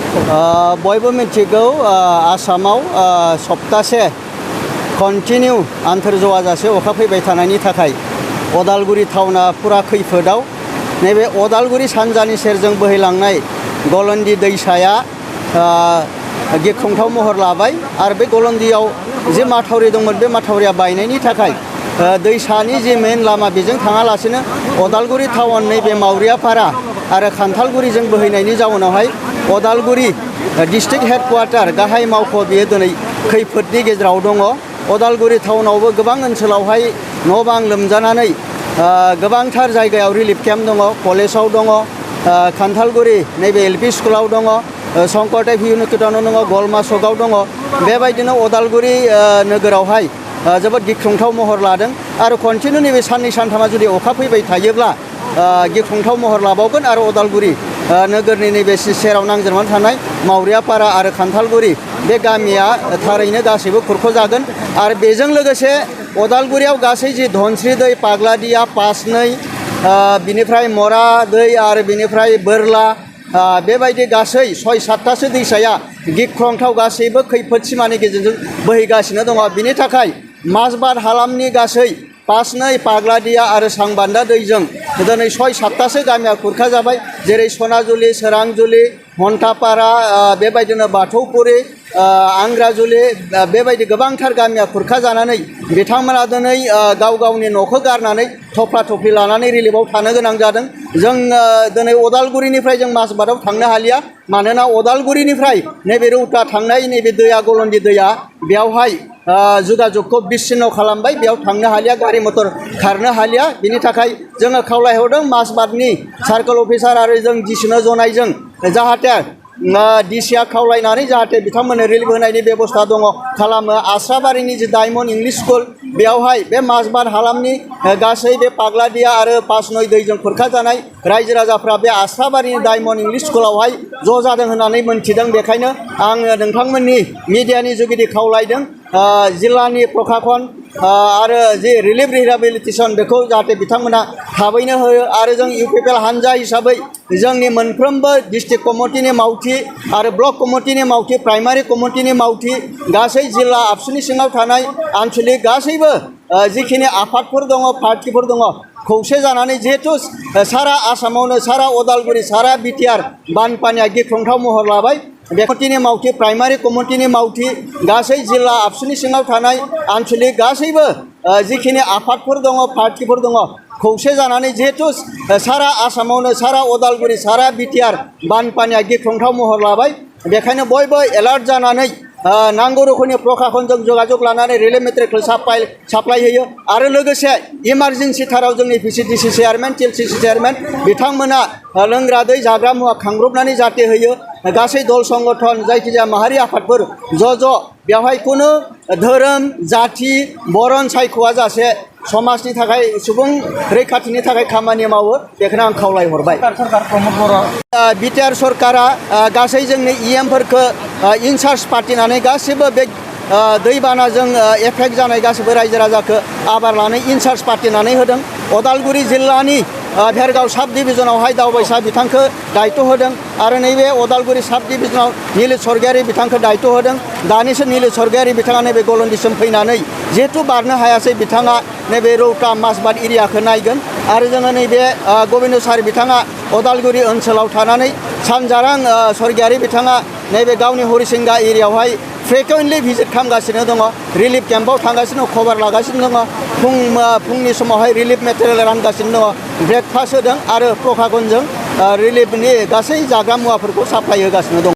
बयबो मिथिगौ आसामाव सप्तासे कन्टिनिउ आन्थोरजवा जासे अखा फैबाय थानायनि थाखाय अदालगुरि टाउना पुरा खैफोदाव नैबे अदालगुरि सानजानि सेरजों बोहैलांनाय गलन्दि दैसाया गिख्रंथाव महर लाबाय आरो बे गलन्दियाव जे माथावरि दंमोन बे माथावरिया बायनायनि थाखाय दैसानि जे मेन लामा बेजों थाङालासिनो अदालगुरि टाउन नैबे मावरियापारा आरो खान्थालगुरिजों बोहैनायनि जाउनावहाय अदालगुरि डिस्ट्रिक्ट हेडक्वार्टार गाहाय मावख' बेयो दिनै खैफोदनि गेजेराव दङ। अदालगुरि टाउनावबो गोबां ओनसोलावहाय न' बां लोमजानानै गोबांथार जायगायाव रिलिफ केम्प दङ, कलेजाव दङ, खान्थालगुरि नैबे एलपि स्कुलाव दङ, शंकरदेव इउनिकेतनाव दङ, गलमा सकआव दङ। बेबायदिनो अदालगुरि नोगोरावहाय जोबोद गिख्रंथाव महर लादों आरो कन्टिनिउ नैबे साननै सानथामा जुदि अखा फैबाय थायोब्ला गिख्रंथाव महर लाबावगोन आरो अदालगुरि नोगोरनि नैबे सेराव नांजाबनानै थानाय मावरियापारा आरो खान्थालगुरि बे गामिया थारैनो गासैबो खुरख'जागोन आरो बेजों लोगोसे अदालगुरियाव गासै जि धनस्रि दै, पाग्लादिया, पासनै, बिनिफ्राय मरा दै आरो बिनिफ्राय बोरला बेबायदि गासै 6-7थासो दैसाया गिख्रंथाव गासैबो खैफोद सिमानि गेजेरजों बोहैगासिनो दङ। बिनि थाखाय माजबाद हालामनि गासै पासनै, पाग्लादिया आरो सांबान्दा दैजों दिनै 6-7थासो गामिया खुरखाजाबाय, जेरै सनाजुलि, सोरांजुलि, हन्टापारा, बेबायदिनो बाथौपुरि, आंग्राजुलि, बेबायदि गोबांथार गामिया खुरखाजानानै बिथांमोना दिनै गाव गावनि न'खौ गारनानै थफ्ला थफ्लि लानानै रिलिफआव थानो गोनां जादों। जों दिनै अदालगुरिनिफ्राय जों माजबादाव थांनो हालिया, मानोना अदालगुरिनिफ्राय नैबे रौता थांनाय नैबे दैया गलन्दि दैया बेयावहाय जगाजगखौ बिच्छिन्न खालामबाय, बेयाव थांनो हालिया, गारि मटर खारनो हालिया। बिनि थाखाय जोङो खावलायहरदों माजबादनि सार्कोल अफिसार आरो जों डिसिनो जनायजों जाहाथे डिसिआ खावलायनानै जाहाथे बिथांमोननो रिलिफ होनायनि बेबस्था दङ खालामो। आस्राबारिनि जि डायमन्ड इंलिश स्कुल बेयावहाय बे माजबाद हालामनि गासै बे पाग्लादिया आरो पासनै दैजों खुरखाजानाय रायजो राजाफ्रा बे आस्राबारिनि डायमन्ड इंलिश स्कुलावहाय ज' जादों होननानै मोन्थिदों। बेखायनो आङो नोंथांमोननि मिडियानि जुगिदि खावलायदों जिल्लानि प्रखाखन आरो जि रिलिफ रिहेबिलिटेसन बेखौ जाहाथे बिथांमोना थाबैनो होयो आरो जों इउपिपिएल हानजा हिसाबै जोंनि मोनफ्रोमबो डिस्ट्रिक्ट कमिटिनि मावथि आरो ब्लक कमिटिनि मावथि, प्राइमारि कमिटिनि मावथि, गासै जिल्ला आबसुनि सिङाव थानाय आन्चलिक गासैबो जिखिनि आफादफोर दङ, पार्टिफोर दङ, खौसे जानानै जिहेथु सारा आसामावनो, सारा अदालगुरि, सारा बिटिआर बानपानिया गिख्रंथाव महर लाबाय, बे कमिटिनि मावथि, प्राइमारि कमिटिनि मावथि, गासै जिल्ला आबसुनि सिङाव थानाय आन्चलिक गासैबो जिखिनि आफादफोर दङ, पार्टिफोर दङ, खौसे जानानै जिहेथु सारा आसामावनो, सारा अदालगुरि, सारा बिटिआर बानपानिया गिख्रंथाव महर लाबाय, बेखायनो बयबो एलार्ट जानानै नांगौ रोखोमनि प्रखाखनजों जगाजग लानानै रिलिफ मेटेरियेल साप्लाय होयो आरो लोगोसे इमारजेन्सि थाराव जोंनि पिसिडिसि चेयारमेन, टिएलसिसि चेयारमेन बिथांमोना लोंग्रा दै, जाग्रा मुवा खांब्रबनानै जाहाथे होयो। गासै दल संगठन जायखिजाया माहारि आफादफोर ज' बेवहाय खुनु धोरोम, जाथि, बरन सायख'आ जासे समाजनि थाखाय, सुबुं रैखाथिनि थाखाय खामानि मावो, बेखौनो आं खावलायहरबाय। बिटिआर सरकारा गासै जोंनि इएमफोरखौ इनचार्ज पार्टिनानै गासिबो बे दैबानाजों एफेक्ट जानाय गासिबो रायजो राजाखौ आबार लानानै इनचार्ज पार्टिनानै होदों। अदालगुरि जिल्लानि भेरगाव साब डिभिजनावहाय दावबायसा बिथांखौ दायित्व होदों आरो नैबे अदालगुरि साब डिभिजनाव निलित सरगयारि बिथांखौ दायित्व होदों। दानिसो निलित सरगयारि बिथाङा नैबे गलन्दिसिम फैनानै जिहेथु बारनो हायासै, बिथाङा नैबे रौता माजबाद एरियाखौ नायगोन आरो जोङो नैबे गबिन्द' बिथाङा अदालगुरि ओनसोलाव थानानै सानजारां सरगयारि बिथाङा नैबे गावनि हरिसिंगा एरियायावहाय फ्रिकुवेन्टलि भिजिट खालामगासिनो दङ, रिलिफ केम्पआव थांगासिनो, खबर लागासिनो दङ, फुंनि समावहाय रिलिफ मेटेरियेल रानगासिनो दङ, ब्रेकफास्ट होदों आरो प्रखाखनजों रिलिफनि गासै जाग्रा मुवाफोरखौ साप्लाय होगासिनो दङ।